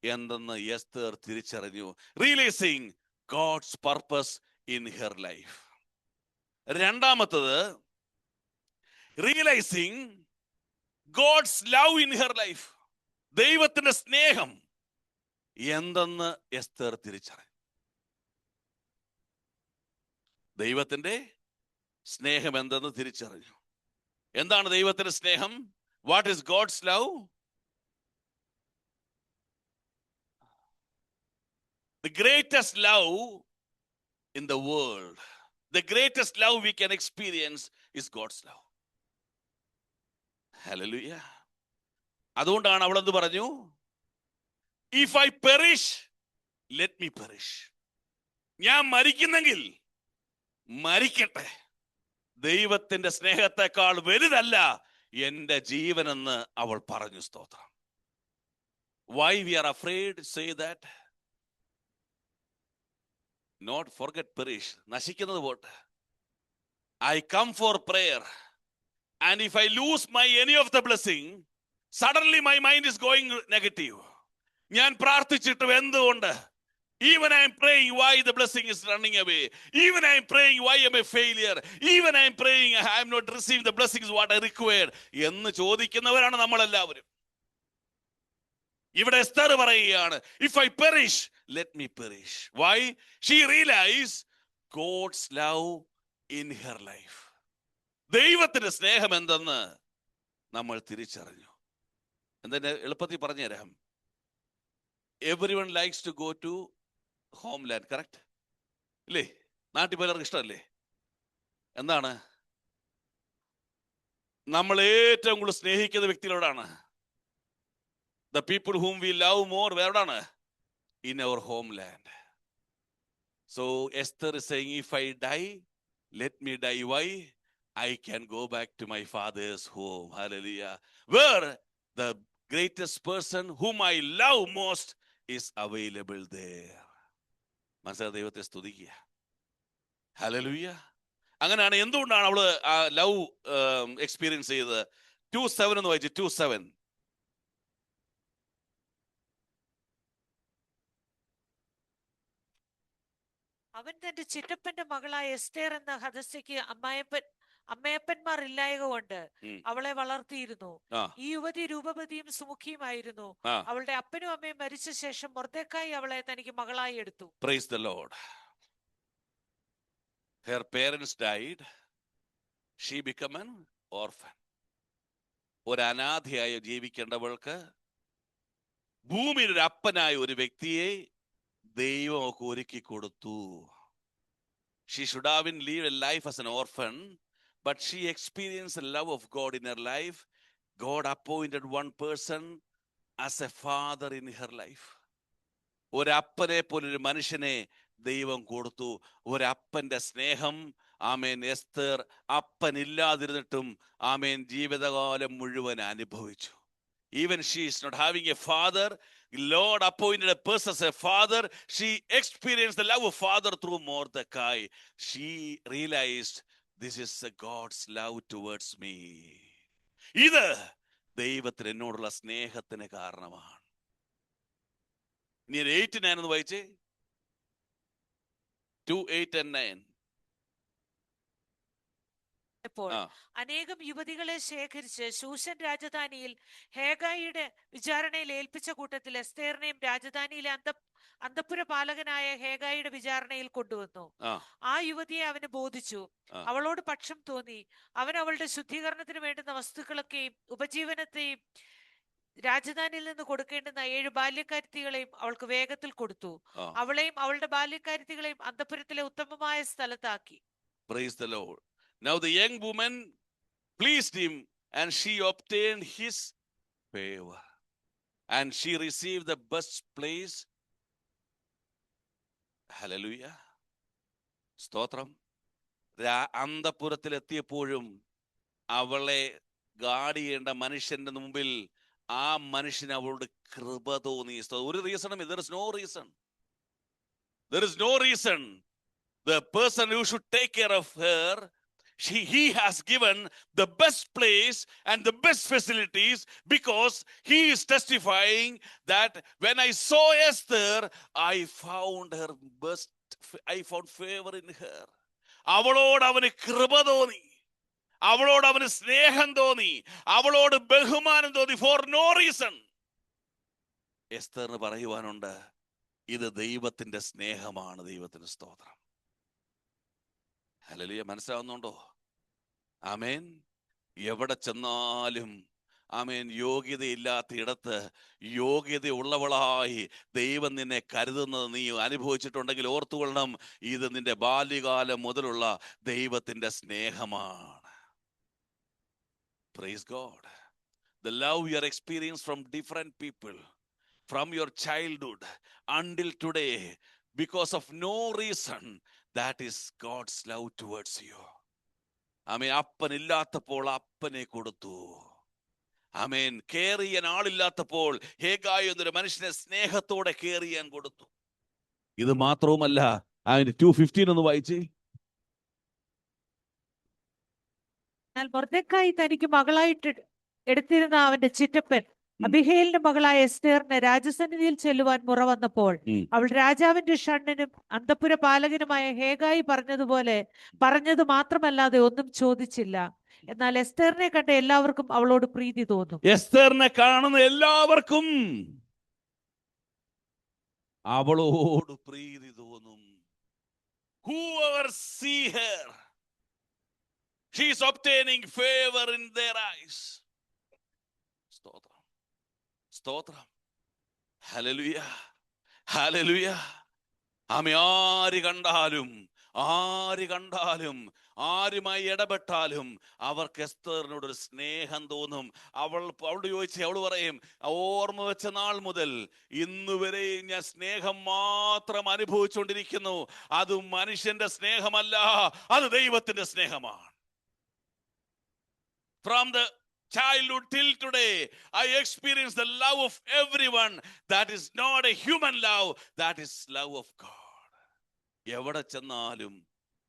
എന്തെന്ന് എസ്തർ തിരിച്ചറിഞ്ഞു. Realising God's purpose in her life. രണ്ടാമത്തത്, realising God's love in her life. ദൈവത്തിന്റെ സ്നേഹം എന്തെന്ന് എസ്തർ തിരിച്ചറിഞ്ഞു. ദൈവത്തിന്റെ സ്നേഹം എന്തെന്ന് തിരിച്ചറിഞ്ഞു. എന്താണ് ദൈവത്തിന്റെ സ്നേഹം? What is God's love? The greatest love in the world, the greatest love we can experience is God's love. Hallelujah. അതുകൊണ്ടാണ് അവൾ എന്ത് പറഞ്ഞു? If I perish, let me perish. ഞാൻ മരിക്കുന്നെങ്കിൽ മരിക്കട്ടെ. ദൈവത്തിന്റെ സ്നേഹത്തെക്കാൾ വലുതല്ല എന്റെ ജീവനെന്ന് അവൾ പറഞ്ഞു. സ്തോത്രം. Why we are afraid to say that? Not forget perish. നശിക്കുന്നത് പോട്ടെ. I come for prayer and if I lose any of the blessing, suddenly my mind is going negative. ഞാൻ പ്രാർത്ഥിച്ചിട്ട് എന്തുകൊണ്ട്? Even I am praying why the blessing is running away. Even I am praying why I am a failure. Even I am praying I am not receiving the blessings what I required. എന്ന് ചോദിക്കുന്നവരാണ് നമ്മളെല്ലാവരും. ഇവിടെ എസ്തർ പറയുകയാണ്, if I perish, let me perish. Why? She realized God's love in her life. ദൈവത്തിന്റെ സ്നേഹം എന്തെന്ന് നമ്മൾ തിരിച്ചറിഞ്ഞു. എന്തെന്നെ എളുപ്പത്തിൽ പറഞ്ഞു തരാം. Everyone likes to go to homeland, correct? ഇല്ലേ? നാട്ടിൽ പലർക്കും ഇഷ്ടമല്ലേ? എന്താണ്? നമ്മൾ ഏറ്റവും കൂടുതൽ സ്നേഹിക്കുന്ന വ്യക്തികളോടാണ്. The people whom we love more, എവിടാണ്? In our homeland. So Esther is saying, if I die, let me die. Why? I can go back to my father's home. Hallelujah. Where the greatest person whom I love most is available there. മനസ്സിലായ? ദൈവത്തെ സ്തുതിക്കുക. Hallelujah. അങ്ങനെയാണ്. എന്തുകൊണ്ടാണ് അവള് ആ love experience ചെയ്തത്? 2:7 എന്ന് വായിച്ചു. 2:7. അവൻ തന്റെ ചിറ്റപ്പന്റെ മകളായ എസ്തേർ എന്ന ഹദസ്യയ്ക്ക് അമ്മയപ്പന്മാർ ഇല്ലായക കൊണ്ട് അവളെ വളർത്തിയിരുന്നു. ഈ യുവതി രൂപവതിയും സുമുഖിയുമായിരുന്നു. അവളുടെ അപ്പനും അമ്മയും മരിച്ച ശേഷം മൊർദെഖായി അവളെ തനിക്ക് മകളായി എടുത്തു. Praise the Lord. Her parents died. She became an orphan. ഒരു അനാഥയായി ജീവിക്കേണ്ടവൾക്ക് ഭൂമിയിൽ ഒരു അപ്പനായ ഒരു വ്യക്തിയെ ദൈവം ഒക്കെ ഒരുക്കി കൊടുത്തു. She should have been lived a life as an orphan, but she experienced the love of God in her life. God appointed one person as a father in her life. ഒരപ്പനെ പോലൊരു മനുഷ്യനെ ദൈവം കൊടുത്തു. ഒരപ്പന്റെ സ്നേഹം, ആമേൻ, എസ്തർ അപ്പനില്ലാതിരുന്നിട്ടും ആമേൻ ജീവിതകാലം മുഴുവൻ അനുഭവിച്ചു. Even she is not having a father, Lord appointed a person as a father. She experienced the love of father through Mordecai. She realized this is a God's love towards me. ഇത് ദൈവത്തിന് എന്നോടുള്ള സ്നേഹത്തിന് കാരണമാണ്. ഇനി 8:9 എന്ന് വായിച്ചേ. 2:8 and 9. ഇപ്പോൾ ആ അനേകം യുവതികളെ ശേഖരിച്ച് ശൂശൻ രാജധാനിയിൽ ഹേഗായിയുടെ വിചാരണയിൽ ഏൽപ്പിച്ച കൂട്ടത്തിൽ എസ്തേറിനെയും രാജധാനിയിലെ അന്തഃപുര പാലകനായ ഹേഗായിയുടെ വിചാരണയിൽ കൊണ്ടുവന്നു. ആ യുവതിയെ അവന് ബോധിച്ചു, അവളോട് പക്ഷം തോന്നി. അവൻ അവളുടെ ശുദ്ധീകരണത്തിന് വേണ്ടുന്ന വസ്തുക്കളൊക്കെയും ഉപജീവനത്തെയും രാജധാനിയിൽ നിന്ന് കൊടുക്കേണ്ടുന്ന 7 ബാല്യക്കാരത്തികളെയും അവൾക്ക് വേഗത്തിൽ കൊടുത്തു. അവളെയും അവളുടെ ബാല്യക്കാരത്തികളെയും അന്തഃപുരത്തിലെ ഉത്തമമായ സ്ഥലത്താക്കി. Praise the Lord. Now the young woman pleased him, and she obtained his favor, and she received the best place. Hallelujah. സ്തോത്രം. അന്തഃപുരത്തിലെത്തിയപ്പോഴും അവളെ ഗാർഡ് ചെയ്യേണ്ട മനുഷ്യന്റെ മുമ്പിൽ ആ മനുഷ്യന് അവളോട് കൃപ തോന്നി. ഒരു റീസണും there is no reason. There is no reason. The person who should take care of her, he has given the best place and the best facilities, because he is testifying that when I saw Esther, I found favor in her. അവളോട് അവന് കൃപ തോന്നി, അവളോട് അവന് സ്നേഹം തോന്നി, അവളോട് ബഹുമാനം തോന്നി. For no reason. എസ്തറിന് പറയുവാനുണ്ട്, ഇത് ദൈവത്തിന്റെ സ്നേഹമാണ്. ദൈവത്തിന്റെ സ്തോത്രം. ഹല്ലേലൂയ. മനസ്സിലാവുന്നുണ്ടോ? ആമേൻ. എവിടെ ചെന്നാലും ആമേൻ, യോഗ്യതയില്ലാത്ത ഇടത്ത് യോഗ്യതയുള്ളവളായി ദൈവം നിന്നെ കരുതുന്നത് നീ അനുഭവിച്ചിട്ടുണ്ടെങ്കിൽ ഓർത്തുകൊള്ളണം, ഇത് നിന്റെ ബാല്യകാലം മുതലുള്ള ദൈവത്തിന്റെ സ്നേഹമാണ്. Praise God. The love you are experiencing from different people, from your childhood until today, because of no reason, that is God's love towards you. ആമേൻ. അപ്പനില്ലാത്തപ്പോൾ അപ്പനെ കൊടുത്തു. ആമേൻ. കെയർ ചെയ്യാൻ ആളില്ലാത്തപ്പോൾ ഹേഗായി എന്നൊരു മനുഷ്യനെ സ്നേഹത്തോടെ കെയർ ചെയ്യാൻ കൊടുത്തു. ഇത് മാത്രവുമല്ല, അതിന്റെ 2:15 ഒന്ന് വായിച്ചേ. എന്നാൽ മൊർദെഖായി തനിക്ക് മകളായിട്ട് എടുത്തിരുന്ന അവന്റെ ചിറ്റപ്പൻ അബിഹയേലിന്റെ മകളായ എസ്തേറിന് രാജസന്നിധിയിൽ ചെല്ലുവാൻ മുറ വന്നപ്പോൾ അവൾ രാജാവിന്റെ ഷണ്ഡനും അന്തഃപുര പാലകനുമായ ഹേഗായി പറഞ്ഞത് മാത്രമല്ലാതെ ഒന്നും ചോദിച്ചില്ല. എന്നാൽ എസ്തേറിനെ കണ്ട എല്ലാവർക്കും അവളോട് പ്രീതി തോന്നും. എസ്തേറിനെ കാണുന്ന എല്ലാവർക്കും അവളോട് പ്രീതി തോന്നും. Whoever see her, she is obtaining favor in their eyes. സ്തോത്രം, സ്തോത്രം. Hallelujah, hallelujah. ആമേൻ. ആര് കണ്ടാലും ആരുമായി ഇടപെട്ടാലും അവർക്ക് എസ്തേറിനോട് ഒരു സ്നേഹം തോന്നും. അവളോട് ചോദിച്ച് അവൾ പറയും, ഓർമ്മ വെച്ച നാൾ മുതൽ ഇന്ന് വരെയും ഞാൻ സ്നേഹം മാത്രം അനുഭവിച്ചുകൊണ്ടിരിക്കുന്നു. അത് മനുഷ്യന്റെ സ്നേഹമല്ല, അത് ദൈവത്തിന്റെ സ്നേഹമാണ്. From the childhood till today, I experience the love of everyone. That is not a human love, that is love of God. എവിടെ ചെന്നാലും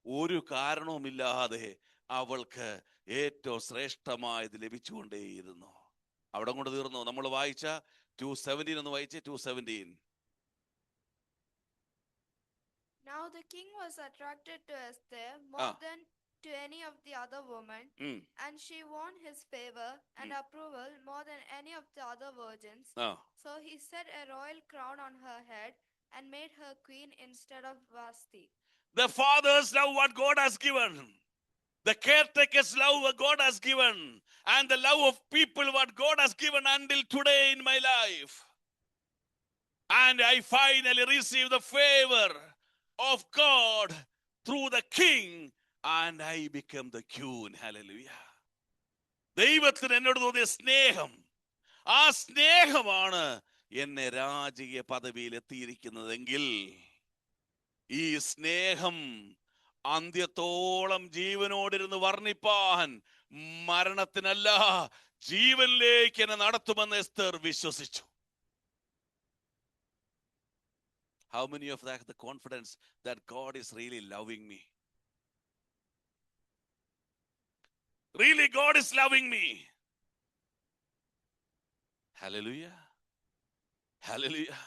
ഒരു കാരണവുമില്ലാതെ അവൾക്ക് ഏറ്റവും ശ്രേഷ്ഠമായത് ലഭിച്ചുകൊണ്ടേയിരുന്നു. അവിടെ കൊണ്ട് തീർന്നു. നമ്മൾ വായിച്ച 2:17 ഒന്ന് വായിച്ചേ. 2:17. Now the king was attracted to Esther more than to any of the other women, and she won his favor and approval more than any of the other virgins. So he set a royal crown on her head and made her queen instead of Vashti. The fathers love what God has given. The caretakers love what God has given. And the love of people what God has given until today in my life. And I finally received the favor of God through the king, and I became the queen. Hallelujah. ദൈവത്തിന് എന്നോട് തോന്നിയ സ്നേഹം, ആ സ്നേഹമാണ് എന്നെ രാജകീയ പദവിയിൽ എത്തിയിരിക്കുന്നതെങ്കിൽ ഈ സ്നേഹം അന്ത്യത്തോളം ജീവനോടിരുന്ന് വർണ്ണിപ്പാൻ മരണത്തിനല്ല ജീവനിലേക്ക് എന്നെ നടത്തുമെന്ന് എസ്തർ വിശ്വസിച്ചു. How many of that have the confidence that God is really loving me? Really, God is loving me. Hallelujah. Hallelujah.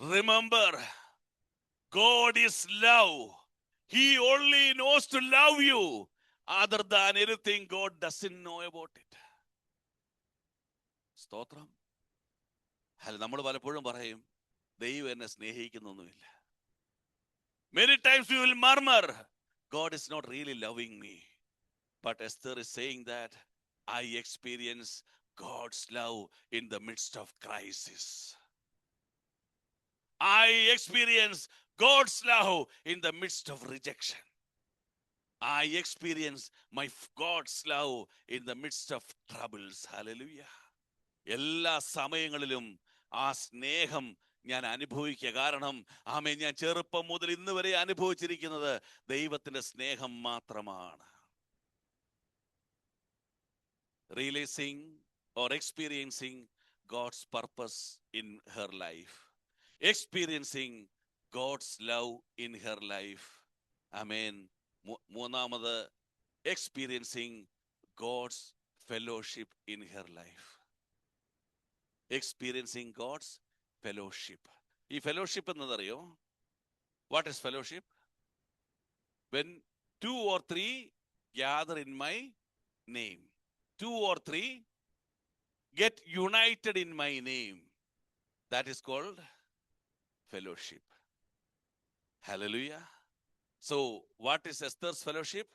Remember, God is love. He only knows to love you other than anything, God doesn't know about it. സ്തോത്രം. അല്ല, നമ്മൾ പലപ്പോഴും പറയും ദൈവം എന്നെ സ്നേഹിക്കുന്നൊന്നുമില്ല. Many times we will murmur, God is not really loving me. But Esther is saying that I experience God's love in the midst of crisis. I experience God's love in the midst of rejection. I experience my God's love in the midst of troubles. Hallelujah. എല്ലാ സമയങ്ങളിലും ആ സ്നേഹം ഞാൻ അനുഭവിക്കുക. കാരണം ആമേൻ, ഞാൻ ചെറുപ്പം മുതൽ ഇന്ന് വരെ അനുഭവിച്ചിരിക്കുന്നത് ദൈവത്തിന്റെ സ്നേഹം മാത്രമാണ്. Realizing or experiencing God's purpose in her life, experiencing God's love in her life. Amen. മൂന്നാമത്, experiencing God's fellowship in her life. Experiencing God's fellowship. ഈ fellowship എന്നതറിയോ? What is fellowship? When 2 or 3 gather in my name. 2 or 3 get united in my name. That is called fellowship. Hallelujah. So, what is Esther's fellowship?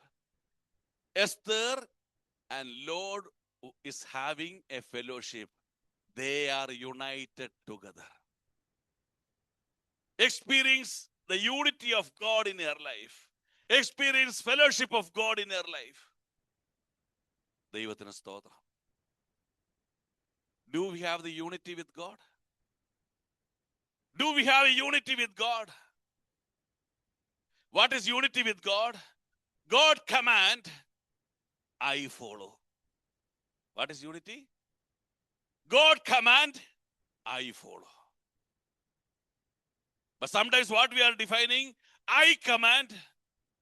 Esther and Lord is having a fellowship. They are united together. Experience the unity of God in her life. Experience fellowship of God in her life. ദൈവത്തിന് സ്തോത്രം. Do we have the unity with God? Do we have a unity with God? What is unity with God? God command, I follow. What is unity? God command, I follow. But sometimes what we are defining, I command,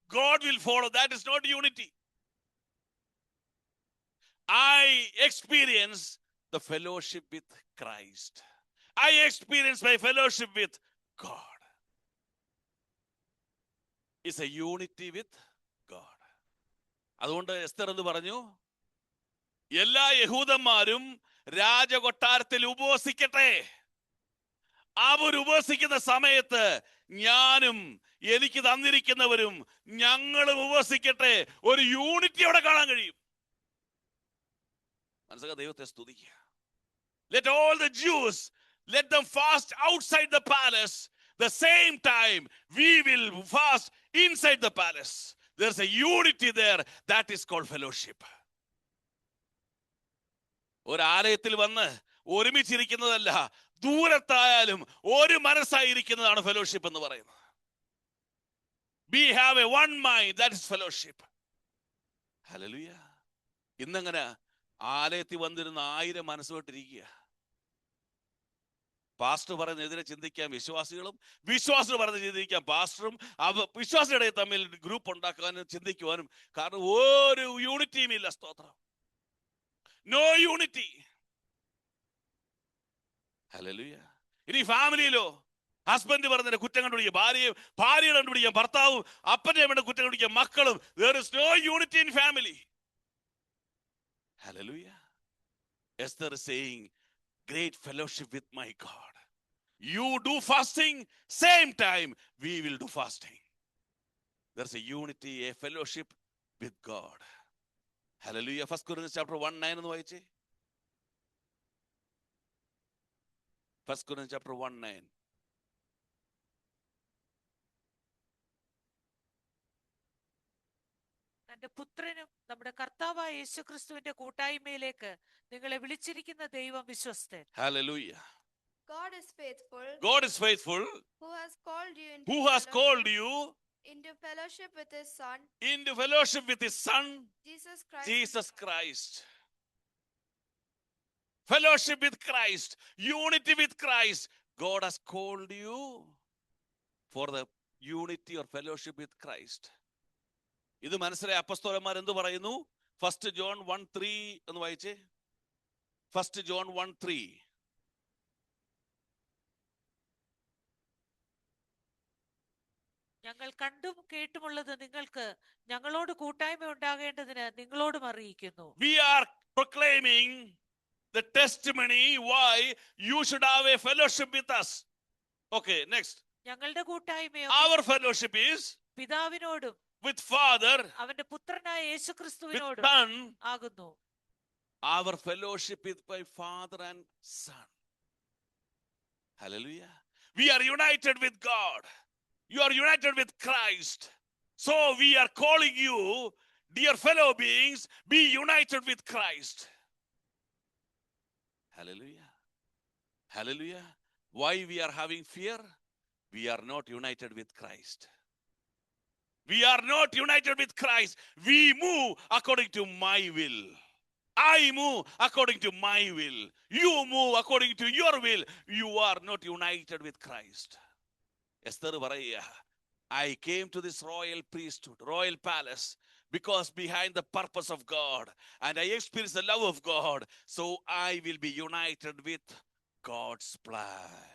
God will follow. That is not unity. I experience the fellowship with Christ. I experience my fellowship with God. It's a unity with God. അതുകൊണ്ട് എസ്തർ എന്ന് പറഞ്ഞു, എല്ലാ യഹൂദന്മാരും രാജകൊട്ടാരത്തിൽ ഉപവസിക്കട്ടെ. അവർ ഉപവസിക്കുന്ന സമയത്ത് ഞാനും എനിക്ക് തന്നിരിക്കുന്നവരും ഞങ്ങളും ഉപവസിക്കട്ടെ. ഒരു unity അവിടെ കാണാൻ കഴിയും. മനസ്സിലാക്കുക, ദൈവത്തെ സ്തുതിക്കുക. Let all the Jews, let them fast outside the palace. The same time we will fast inside the palace. There's a unity there. That is called fellowship. ഒരു ആലയത്തിൽ വന്ന് ഒരുമിച്ചിരിക്കുന്നതല്ല, ദൂരത്തായാലും ഒരു മനസ്സായിരിക്കുന്നതാണ് ഫെലോഷിപ്പ് എന്ന് പറയുന്നത്. We have a one mind. That is fellowship. Hallelujah. ഇന്നങ്ങനെ ആലയത്തിൽ വന്നിരുന്ന 1000 മനസ്സുകൊണ്ടിരിക്കുക. Pastor പറയുന്നതിനെ ചിന്തിക്കാൻ വിശ്വാസികളും, വിശ്വാസികൾ പറയുന്നത് ചിന്തിക്കാൻ പാസ്റ്ററും, വിശ്വാസികളുടെ തമ്മിൽ ഗ്രൂപ്പ് ഉണ്ടാക്കാനും ചിന്തിക്കുവാനും. കാരണം ഒരു യൂണിറ്റിയും ഇല്ല. സ്തോത്രം. No unity. ഹല്ലേലൂയ. ഇനി ഫാമിലിയിലോ ഹസ്ബൻഡ് പറഞ്ഞതിന്റെ കുറ്റം കണ്ടുപിടിക്കുക ഭാര്യയും, ഭാര്യയുടെ കണ്ടുപിടിക്കുക ഭർത്താവും, അപ്പന്റെ അമ്മയുടെ കുറ്റം കണ്ടുപിടിക്കുക മക്കളും. There is no unity in family. Hallelujah. Esther is saying, great fellowship with my God. You do fasting, same time we will do fasting. There's a unity, a fellowship with God. Hallelujah. 1 Corinthians chapter 1:9 എന്ന് വായിച്ചേ. 1 Corinthians chapter 1:9. തന്റെ പുത്രനും നമ്മുടെ കർത്താവായ യേശുക്രിസ്തുവിന്റെ കൂട്ടായ്മയിലേക്ക് നിങ്ങളെ വിളിച്ചിരിക്കുന്ന ദൈവം വിശ്വസ്തൻ. Hallelujah. God is faithful. God is faithful. Who has called you into fellowship with his son. Into fellowship with his son. Jesus Christ. Fellowship with Christ. Unity with Christ. God has called you for the unity or fellowship with Christ. ഇത് മനസ്സിലായ അപ്പോസ്തലന്മാർ എന്ത് പറയുന്നു? 1 John 1:3 എന്ന് വായിച്ചേ. 1 John 1:3. ഞങ്ങൾ കണ്ടും കേട്ടുമുള്ളത് നിങ്ങൾക്ക് ഞങ്ങളോട് കൂട്ടായ്മ ഉണ്ടാകേണ്ടതിന് നിങ്ങളോടും അറിയിക്കുന്നു. We are proclaiming the testimony why you should have a fellowship with us. Okay, next. ഞങ്ങളുടെ കൂട്ടായ്മയോ Our fellowship is പിതാവിനോടും with Father, അവന്റെ പുത്രനായ with യേശുക്രിസ്തുവിനോടും Son. ആകുന്നു. Our fellowship is by Father and Son. Hallelujah. We are united with God. You are united with Christ. So we are calling you, dear fellow beings, be united with Christ. Hallelujah. Hallelujah. Why we are having fear? We are not united with Christ. We are not united with Christ. We move according to my will. I move according to my will. You move according to your will. You are not united with Christ. Esther paraya, I came to this royal priesthood, royal palace, because behind the purpose of God, and I experienced the love of God, so I will be united with God's plan.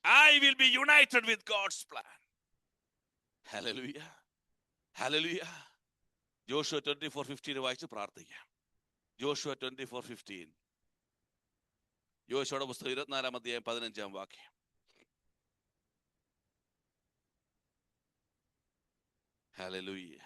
I will be united with God's plan. Hallelujah. Hallelujah. Joshua 24:15 വായിച്ച് പ്രാർത്ഥിക്കാം. Joshua 24:15. യോശുവയുടെ പുസ്തകം 24-ാം അധ്യായം 15-ാം വാക്യം. Hallelujah.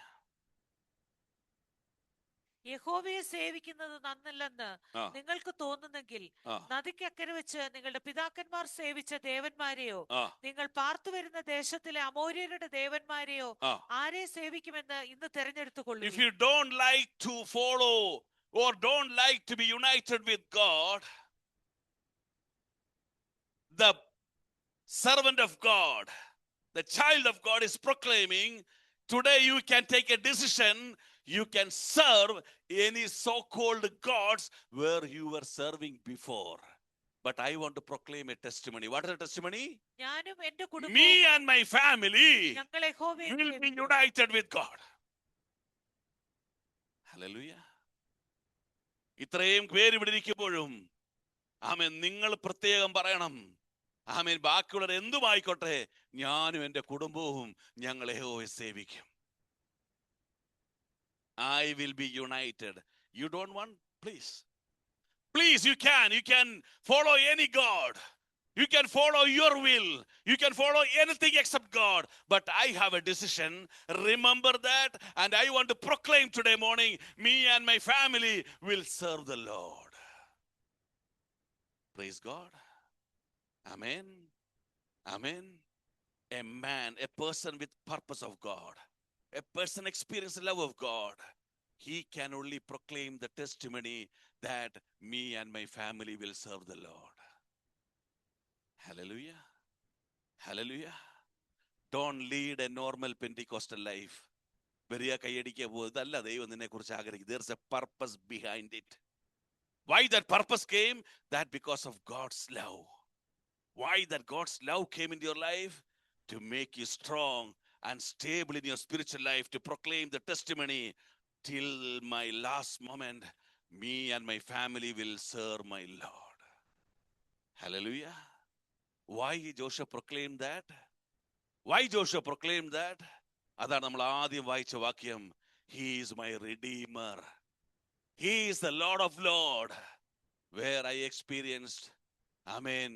യഹോവയെ സേവിക്കുന്നത് നന്നല്ലെന്ന് നിങ്ങൾക്ക് തോന്നുന്നെങ്കിൽ നദിക്കക്കരെ വെച്ച് നിങ്ങളുടെ പിതാക്കന്മാർ സേവിച്ച ദേവന്മാരെയോ നിങ്ങൾ പാർത്തു വരുന്ന ദേശത്തിലെ അമോര്യരുടെ ദേവന്മാരെയോ ആരെ സേവിക്കുമെന്ന് ഇന്ന് തെരഞ്ഞെടുത്തുകൊള്ളൂ. If you don't like to follow or don't like to be united with God, the servant of God, the child of God is proclaiming, today you can take a decision. You can serve any so-called gods where you were serving before. But I want to proclaim a testimony. What is the testimony? Me and my family will be united with God. Hallelujah. ഇത്രയും പേര് ഇവിടെ ഇരിക്കുമ്പോഴും ആമേൻ നിങ്ങൾ പ്രത്യേകം പറയണം, ആമേൻ ബാക്കിയുള്ളവർ എന്തുമായിക്കോട്ടെ, ഞാനും എൻ്റെ കുടുംബവും ഞങ്ങൾ യഹോവയെ സേവിക്കും. I will be united. You don't want? Please. Please, you can follow any God. You can follow your will. You can follow anything except God. But I have a decision. Remember that. And I want to proclaim today morning, me and my family will serve the Lord. Praise God. Amen. Amen. A man, a person with purpose of God, a person experiencing the love of God, he can only proclaim the testimony that me and my family will serve the Lord. Hallelujah. Hallelujah. Don't lead a normal Pentecostal life. There's a purpose behind it. Why that purpose came? That because of God's love. Why that God's love came into your life? To make you strong and stable in your spiritual life, to proclaim the testimony till my last moment, me and my family will serve my Lord. Hallelujah. Why Joshua proclaimed that? Why Joshua proclaimed that? അതാണ് നമ്മൾ ആദ്യം വായിച്ച വാക്യം. He is my Redeemer. He is the Lord of Lords. Where I experienced, amen,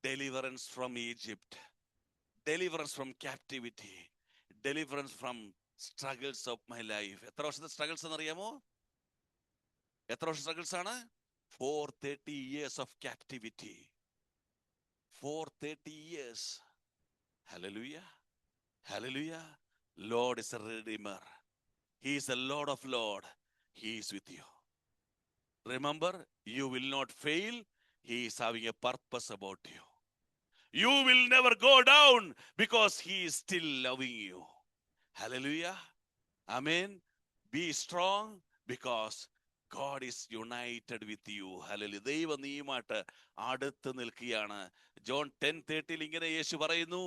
deliverance from Egypt, deliverance from captivity, deliverance from struggles of my life. എത്ര വർഷത്തെ struggles എന്നറിയാമോ? എത്ര വർഷം സ്ട്രഗിൾസ് ആണ്? 430 years of captivity. 430 years. Hallelujah. Hallelujah. Lord is a Redeemer. He is the Lord of Lords. He is with you. Remember, you will not fail. He is having a purpose about you. You will never go down because He is still loving you. Hallelujah. Amen. Be strong because God is united with you. Hallelujah. ദൈവം നീയുമായിട്ട് അടുത്ത് നിൽക്കുകയാണ്. John 10:30 ഇങ്ങനെ യേശു പറയുന്നു,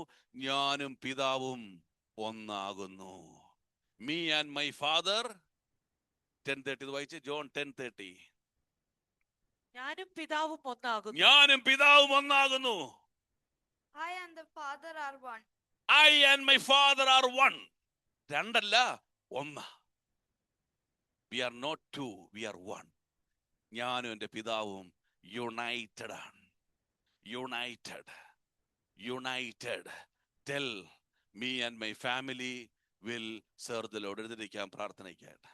ഞാനും പിതാവും ഒന്നാകുന്നു. Me and my father. 10:30 വായിച്ച്. John 10:30. ഞാനും പിതാവും ഒന്നാകുന്നു. ഞാനും പിതാവും ഒന്നാകുന്നു. I and the Father are one. I and my Father are one. രണ്ടല്ല, ഒന്ന്. We are not two, we are one. ഞാനും എൻ്റെ പിതാവും യുണൈറ്റഡ് ആണ്. United. Tell me and my family will serve the Lord. എഴുതിരിക്കാം, പ്രാർത്ഥനയ്ക്കായിട്ട്.